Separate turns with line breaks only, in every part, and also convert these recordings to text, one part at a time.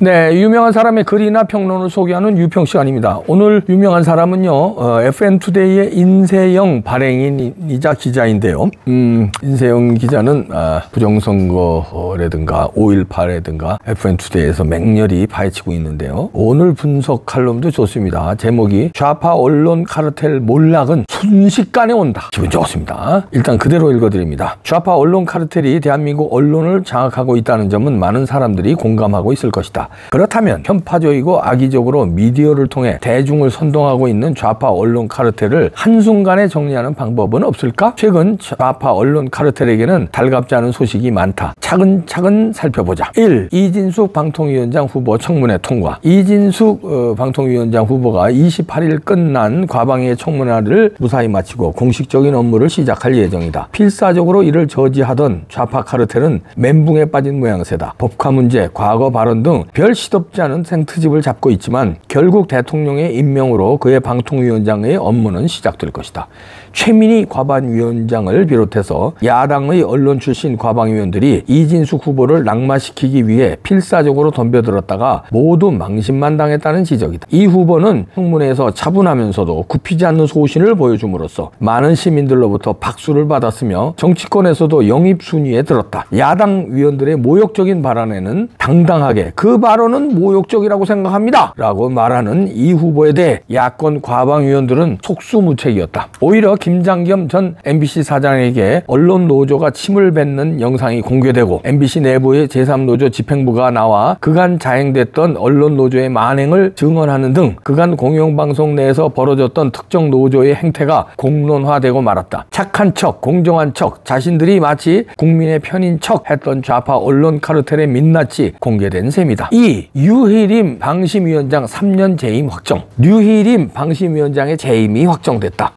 네, 유명한 사람의 글이나 평론을 소개하는 유평 시간입니다. 오늘 유명한 사람은요, FN투데이의 인세영 발행인이자 기자인데요. 인세영 기자는 부정선거라든가 5.18라든가 FN투데이에서 맹렬히 파헤치고 있는데요. 오늘 분석 칼럼도 좋습니다. 제목이 좌파 언론 카르텔 몰락은 순식간에 온다. 기분 좋습니다. 일단 그대로 읽어드립니다. 좌파 언론 카르텔이 대한민국 언론을 장악하고 있다는 점은 많은 사람들이 공감하고 있을 것이다. 그렇다면 편파적이고 악의적으로 미디어를 통해 대중을 선동하고 있는 좌파 언론 카르텔을 한순간에 정리하는 방법은 없을까? 최근 좌파 언론 카르텔에게는 달갑지 않은 소식이 많다. 차근차근 살펴보자. 1. 이진숙 방통위원장 후보 청문회 통과. 이진숙 방통위원장 후보가 28일 끝난 과방위의 청문회를 무사히 마치고 공식적인 업무를 시작할 예정이다. 필사적으로 이를 저지하던 좌파 카르텔은 멘붕에 빠진 모양새다. 법화 문제, 과거 발언 등 별 시덥지 않은 생트집을 잡고 있지만 결국 대통령의 임명으로 그의 방통위원장의 업무는 시작될 것이다. 최민희 과방위원장을 비롯해서 야당의 언론 출신 과방위원들이 이진숙 후보를 낙마시키기 위해 필사적으로 덤벼들었다가 모두 망신만 당했다는 지적이다. 이 후보는 청문회에서 차분하면서도 굽히지 않는 소신을 보여줌으로써 많은 시민들로부터 박수를 받았으며 정치권에서도 영입 순위에 들었다. 야당 위원들의 모욕적인 발언에는 당당하게 그 발언은 모욕적이라고 생각합니다 라고 말하는 이 후보에 대해 야권 과방위원들은 속수무책이었다. 오히려 김장겸 전 MBC 사장에게 언론 노조가 침을 뱉는 영상이 공개되고 MBC 내부의 제3노조 집행부가 나와 그간 자행됐던 언론 노조의 만행을 증언하는 등 그간 공영방송 내에서 벌어졌던 특정 노조의 행태가 공론화되고 말았다. 착한 척, 공정한 척, 자신들이 마치 국민의 편인 척 했던 좌파 언론 카르텔의 민낯이 공개된 셈이다. 2. 유희림 방심위원장 3년 재임 확정. 유희림 방심위원장의 재임이 확정됐다.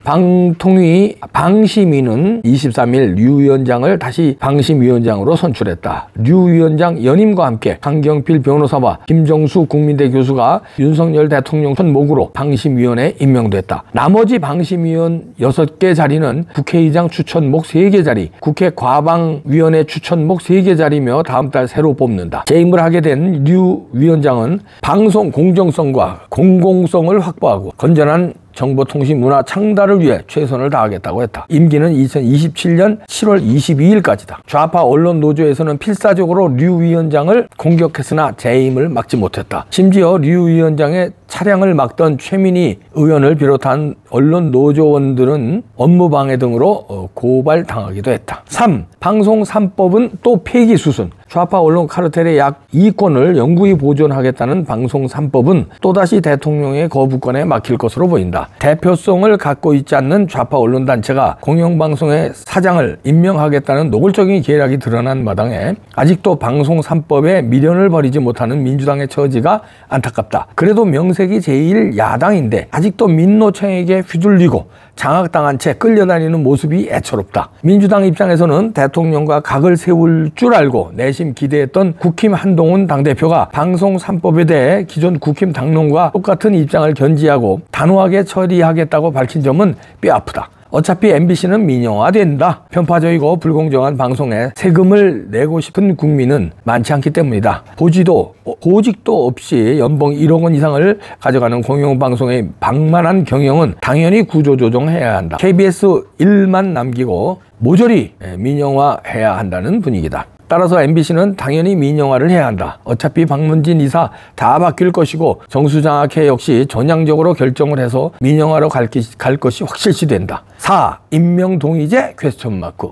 방심위는 23일 류 위원장을 다시 방심위원장으로 선출했다. 류 위원장 연임과 함께 강경필 변호사와 김정수 국민대 교수가 윤석열 대통령 선목으로 방심위원에 임명됐다. 나머지 방심위원 6개 자리는 국회의장 추천목 3개 자리, 국회 과방위원회 추천목 3개 자리며 다음 달 새로 뽑는다. 재임을 하게 된 류 위원장은 방송 공정성과 공공성을 확보하고 건전한 정보통신 문화 창달을 위해 최선을 다하겠다고 했다. 임기는 2027년 7월 22일까지다. 좌파 언론 노조에서는 필사적으로 류 위원장을 공격했으나 재임을 막지 못했다. 심지어 류 위원장의 차량을 막던 최민희 의원을 비롯한 언론 노조원들은 업무방해 등으로 고발당하기도 했다. 3. 방송 3법은 또 폐기 수순. 좌파 언론 카르텔의 약 2권을 영구히 보존하겠다는 방송 3법은 또다시 대통령의 거부권에 막힐 것으로 보인다. 대표성을 갖고 있지 않는 좌파 언론단체가 공영방송의 사장을 임명하겠다는 노골적인 계략이 드러난 마당에 아직도 방송 3법에 미련을 버리지 못하는 민주당의 처지가 안타깝다. 그래도 명색이 제1야당인데 아직도 민노총에게 휘둘리고 장악당한 채 끌려다니는 모습이 애처롭다. 민주당 입장에서는 대통령과 각을 세울 줄 알고 내심 기대했던 국힘 한동훈 당대표가 방송 3법에 대해 기존 국힘 당론과 똑같은 입장을 견지하고 단호하게 처리하겠다고 밝힌 점은 뼈아프다. 어차피 MBC는 민영화된다. 편파적이고 불공정한 방송에 세금을 내고 싶은 국민은 많지 않기 때문이다. 보직도 없이 연봉 1억 원 이상을 가져가는 공영방송의 방만한 경영은 당연히 구조조정해야 한다. KBS 1만 남기고 모조리 민영화해야 한다는 분위기다. 따라서 MBC는 당연히 민영화를 해야 한다. 어차피 박문진 이사 다 바뀔 것이고 정수장학회 역시 전향적으로 결정을 해서 민영화로 갈 것이 확실시된다. 4. 임명동의제 퀘스천 마크.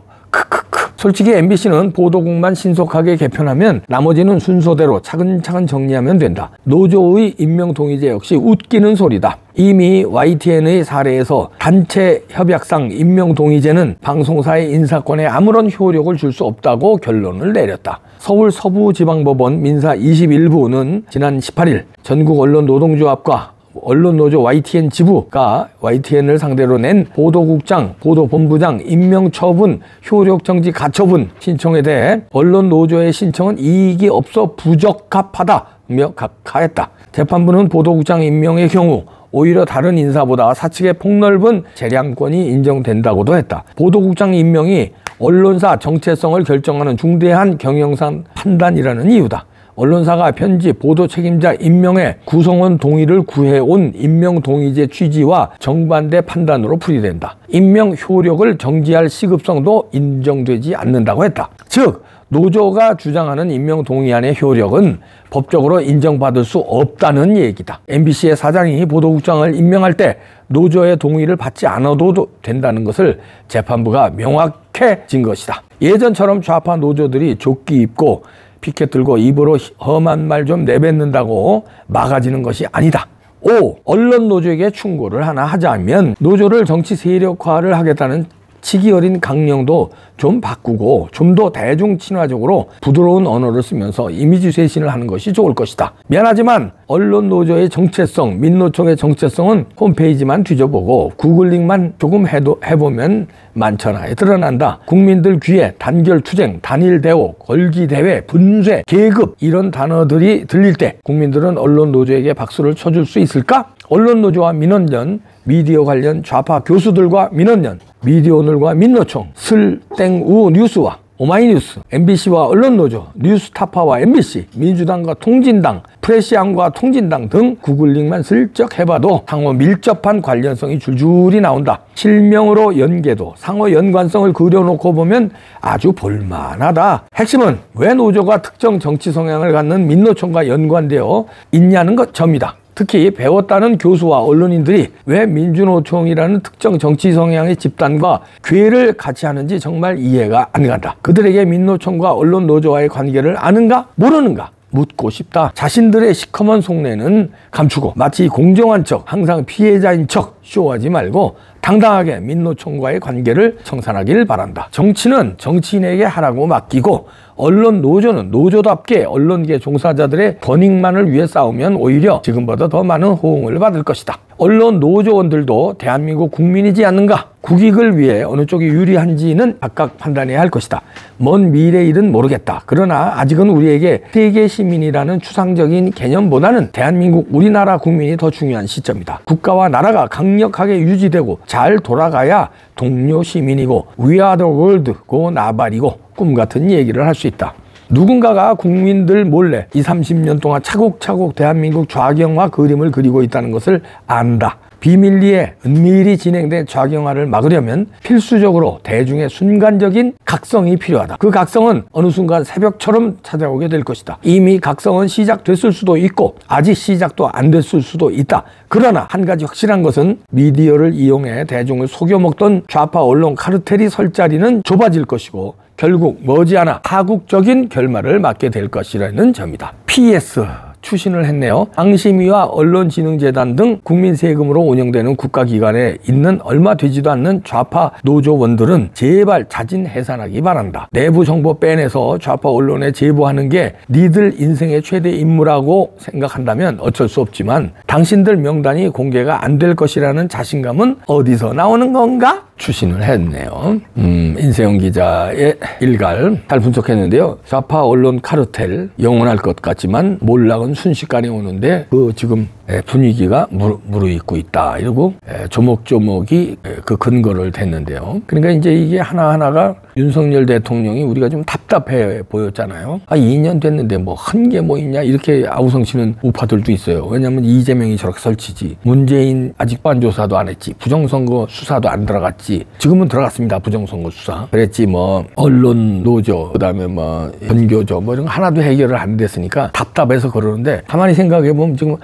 솔직히 MBC는 보도국만 신속하게 개편하면 나머지는 순서대로 차근차근 정리하면 된다. 노조의 임명동의제 역시 웃기는 소리다. 이미 YTN의 사례에서 단체 협약상 임명동의제는 방송사의 인사권에 아무런 효력을 줄 수 없다고 결론을 내렸다. 서울 서부지방법원 민사 21부는 지난 18일 전국언론노동조합과 언론노조 YTN 지부가 YTN을 상대로 낸 보도국장, 보도본부장 임명처분, 효력정지 가처분 신청에 대해 언론노조의 신청은 이익이 없어 부적합하다며 각하했다. 재판부는 보도국장 임명의 경우 오히려 다른 인사보다 사측의 폭넓은 재량권이 인정된다고도 했다. 보도국장 임명이 언론사 정체성을 결정하는 중대한 경영상 판단이라는 이유다. 언론사가 편집, 보도 책임자 임명에 구성원 동의를 구해온 임명 동의제 취지와 정반대 판단으로 풀이된다. 임명 효력을 정지할 시급성도 인정되지 않는다고 했다. 즉 노조가 주장하는 임명 동의안의 효력은 법적으로 인정받을 수 없다는 얘기다. MBC의 사장이 보도국장을 임명할 때 노조의 동의를 받지 않아도 된다는 것을 재판부가 명확해진 것이다. 예전처럼 좌파 노조들이 조끼 입고 피켓 들고 입으로 험한 말 좀 내뱉는다고 막아지는 것이 아니다. 5. 언론 노조에게 충고를 하나 하자면 노조를 정치 세력화를 하겠다는 치기 어린 강령도 좀 바꾸고 좀 더 대중 친화적으로 부드러운 언어를 쓰면서 이미지 쇄신을 하는 것이 좋을 것이다. 미안하지만 언론 노조의 정체성, 민노총의 정체성은 홈페이지만 뒤져보고 구글링만 조금 해보면 만천하에 드러난다. 국민들 귀에 단결투쟁, 단일대오, 걸기대회, 분쇄, 계급 이런 단어들이 들릴 때 국민들은 언론 노조에게 박수를 쳐줄 수 있을까? 언론 노조와 민원연, 미디어 관련 좌파 교수들과 민원연, 미디어오늘과 민노총, 슬땡우 뉴스와 오마이뉴스, MBC와 언론노조, 뉴스타파와 MBC, 민주당과 통진당, 프레시안과 통진당 등 구글링만 슬쩍 해봐도 상호 밀접한 관련성이 줄줄이 나온다. 실명으로 연계도, 상호 연관성을 그려놓고 보면 아주 볼만하다. 핵심은 왜 노조가 특정 정치 성향을 갖는 민노총과 연관되어 있냐는 것 점이다. 특히 배웠다는 교수와 언론인들이 왜 민주노총이라는 특정 정치 성향의 집단과 괴를 같이 하는지 정말 이해가 안 간다. 그들에게 민노총과 언론 노조와의 관계를 아는가 모르는가 묻고 싶다. 자신들의 시커먼 속내는 감추고 마치 공정한 척, 항상 피해자인 척 쇼하지 말고 당당하게 민노총과의 관계를 청산하길 바란다. 정치는 정치인에게 하라고 맡기고 언론 노조는 노조답게 언론계 종사자들의 권익만을 위해 싸우면 오히려 지금보다 더 많은 호응을 받을 것이다. 언론 노조원들도 대한민국 국민이지 않는가? 국익을 위해 어느 쪽이 유리한지는 각각 판단해야 할 것이다. 먼 미래 일은 모르겠다. 그러나 아직은 우리에게 세계 시민이라는 추상적인 개념보다는 대한민국 우리나라 국민이 더 중요한 시점이다. 국가와 나라가 강력하게 유지되고 잘 돌아가야 동료 시민이고 We are the world고 나발이고 꿈같은 얘기를 할 수 있다. 누군가가 국민들 몰래 20-30년 동안 차곡차곡 대한민국 좌경화 그림을 그리고 있다는 것을 안다. 비밀리에 은밀히 진행된 좌경화를 막으려면 필수적으로 대중의 순간적인 각성이 필요하다. 그 각성은 어느 순간 새벽처럼 찾아오게 될 것이다. 이미 각성은 시작됐을 수도 있고 아직 시작도 안 됐을 수도 있다. 그러나 한 가지 확실한 것은 미디어를 이용해 대중을 속여먹던 좌파 언론 카르텔이 설 자리는 좁아질 것이고 결국 머지않아 파국적인 결말을 맞게 될 것이라는 점이다. PS 추신을 했네요. 방심위와 언론진흥재단 등 국민 세금으로 운영되는 국가기관에 있는 얼마 되지도 않는 좌파 노조원들은 제발 자진 해산하기 바란다. 내부 정보 빼내서 좌파 언론에 제보하는 게 니들 인생의 최대 임무라고 생각한다면 어쩔 수 없지만 당신들 명단이 공개가 안 될 것이라는 자신감은 어디서 나오는 건가? 추신을 했네요. 인세영 기자의 일갈 잘 분석했는데요. 좌파 언론 카르텔 영원할 것 같지만 몰락은 순식간에 오는데 그 지금 분위기가 무르익고 있다. 이러고 조목조목이 그 근거를 댔는데요. 그러니까 이제 이게 하나하나가 윤석열 대통령이 우리가 좀 답답해 보였잖아요. 2년 됐는데 뭐 한 게 뭐 있냐 이렇게 아우성치는 우파들도 있어요. 왜냐하면 이재명이 저렇게 설치지. 문재인 아직도 안 조사도 안 했지. 부정선거 수사도 안 들어갔지. 지금은 들어갔습니다. 부정선거 수사. 그랬지 뭐 언론 노조 그다음에 뭐 전교조 뭐 이런 거 하나도 해결을 안 됐으니까 답답해서 그러는데 가만히 생각해 보면 지금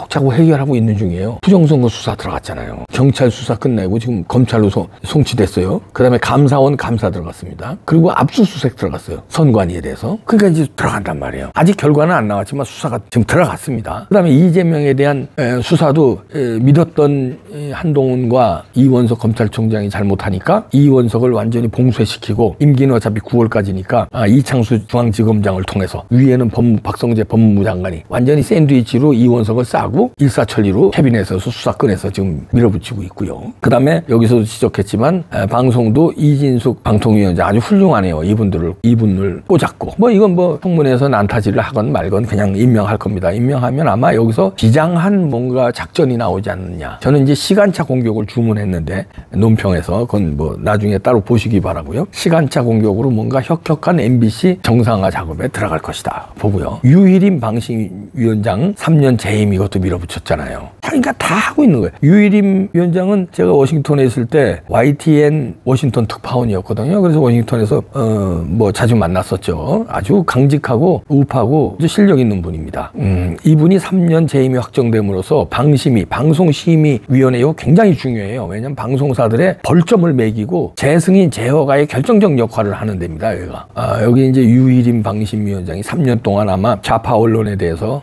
자꾸 해결하고 있는 중이에요. 부정선거 수사 들어갔잖아요. 경찰 수사 끝내고 지금 검찰로 송치됐어요. 그다음에 감사원 감사 들어갔습니다. 그리고 압수수색 들어갔어요. 선관위에 대해서. 그러니까 이제 들어간단 말이에요. 아직 결과는 안 나왔지만 수사가 지금 들어갔습니다. 그다음에 이재명에 대한 수사도 믿었던 한동훈과 이원석 검찰총장이 잘못하니까 이원석을 완전히 봉쇄시키고 임기는 어차피 9월까지니까 이창수 중앙지검장을 통해서 위에는 박성재 법무부 장관이 완전히 샌드위치로 이원석을 싸고 가지고 일사천리로 캐비넷에서 수사 꺼내서 지금 밀어붙이고 있고요. 그 다음에 여기서도 지적했지만 방송도 이진숙 방통위원장 아주 훌륭하네요. 이분을 꽂았고 뭐 이건 뭐 청문회에서 난타질을 하건 말건 그냥 임명할 겁니다. 임명하면 아마 여기서 비장한 뭔가 작전이 나오지 않느냐. 저는 이제 시간차 공격을 주문했는데 논평에서 그건 뭐 나중에 따로 보시기 바라고요. 시간차 공격으로 뭔가 혁혁한 MBC 정상화 작업에 들어갈 것이다 보고요. 유일임 방심위원장 3년 재임 이것도 밀어붙였잖아요. 그러니까 다 하고 있는 거예요. 유일임 위원장은 제가 워싱턴에 있을 때 YTN 워싱턴 특파원이었거든요. 그래서 워싱턴에서 뭐 자주 만났었죠. 아주 강직하고 우파고 아주 실력 있는 분입니다. 이분이 3년 재임이 확정됨으로써 방심위 방송심의위원회 이거 굉장히 중요해요. 왜냐하면 방송사들의 벌점을 매기고 재승인 제허가의 결정적 역할을 하는 데입니다. 여기가. 여기 이제 유일임 방심위원장이 3년 동안 아마 좌파 언론에 대해서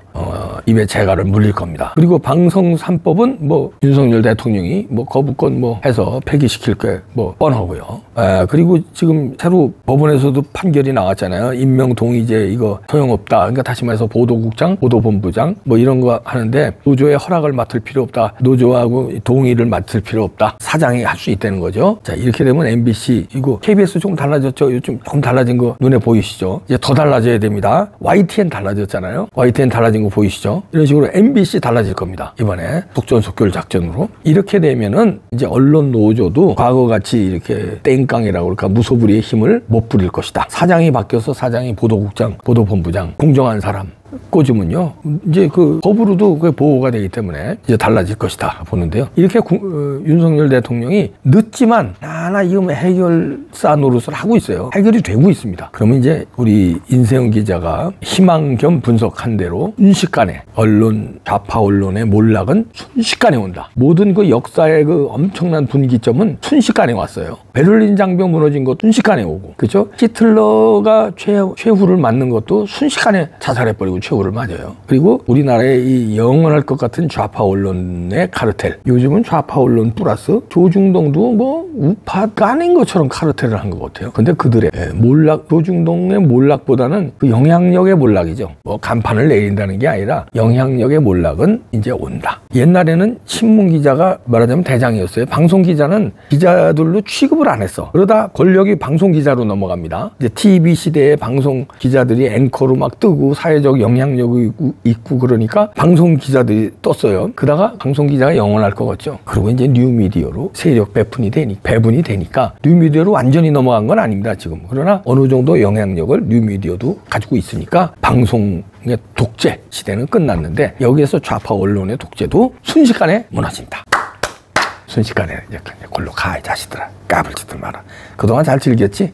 입에 재갈을 물릴 겁니다. 그리고 방송 3법은 뭐 윤석열 대통령이 뭐 거부권 뭐 해서 폐기시킬 게 뭐 뻔하고요. 그리고 지금 새로 법원에서도 판결이 나왔잖아요. 임명동의제 이거 소용없다. 그러니까 다시 말해서 보도국장, 보도본부장 뭐 이런 거 하는데 노조의 허락을 맡을 필요 없다. 노조하고 동의를 맡을 필요 없다. 사장이 할 수 있다는 거죠. 자, 이렇게 되면 MBC 이거 KBS 조금 달라졌죠. 요즘 조금 달라진 거 눈에 보이시죠? 이제 더 달라져야 됩니다. YTN 달라졌잖아요. YTN 달라진 거 보이시죠? 이런 식으로 MBC 달라질 겁니다. 이번에 속전속결 작전으로. 이렇게 되면은 이제 언론 노조도 과거같이 이렇게 땡깡이라고 그럴까 무소불위의 힘을 못 부릴 것이다. 사장이 바뀌어서 사장이 보도국장, 보도본부장, 공정한 사람 꽂으면요. 이제 그 법으로도 그게 보호가 되기 때문에 이제 달라질 것이다 보는데요. 이렇게 윤석열 대통령이 늦지만 하나 이거 해결사 노릇을 하고 있어요. 해결이 되고 있습니다. 그러면 이제 우리 인세훈 기자가 희망 겸 분석한 대로 순식간에 좌파 언론의 몰락은 순식간에 온다. 모든 그 역사의 그 엄청난 분기점은 순식간에 왔어요. 베를린 장벽 무너진 것도 순식간에 오고, 그렇죠? 히틀러가 최후를 맞는 것도 순식간에 자살해버리고 최후를 맞아요. 그리고 우리나라의 이 영원할 것 같은 좌파 언론의 카르텔. 요즘은 좌파 언론 플러스 조중동도 뭐 우파가 아닌 것처럼 카르텔을 한 것 같아요. 근데 그들의 몰락, 조중동의 몰락보다는 그 영향력의 몰락이죠. 뭐 간판을 내린다는 게 아니라 영향력의 몰락은 이제 온다. 옛날에는 신문 기자가 말하자면 대장이었어요. 방송 기자는 기자들로 취급을 안 했어. 그러다 권력이 방송 기자로 넘어갑니다. 이제 TV 시대에 방송 기자들이 앵커로 막 뜨고 사회적 영향력이 있고 그러니까 방송 기자들이 떴어요. 그러다가 방송 기자가 영원할 것 같죠. 그리고 이제 뉴미디어로 세력 배분이 되니까 뉴미디어로 완전히 넘어간 건 아닙니다, 지금. 그러나 어느 정도 영향력을 뉴미디어도 가지고 있으니까 방송의 독재 시대는 끝났는데 여기에서 좌파 언론의 독재도 순식간에 무너진다. 순식간에 이제 골로 가, 이 자식들아. 까불지들 마라. 그동안 잘 즐겼지?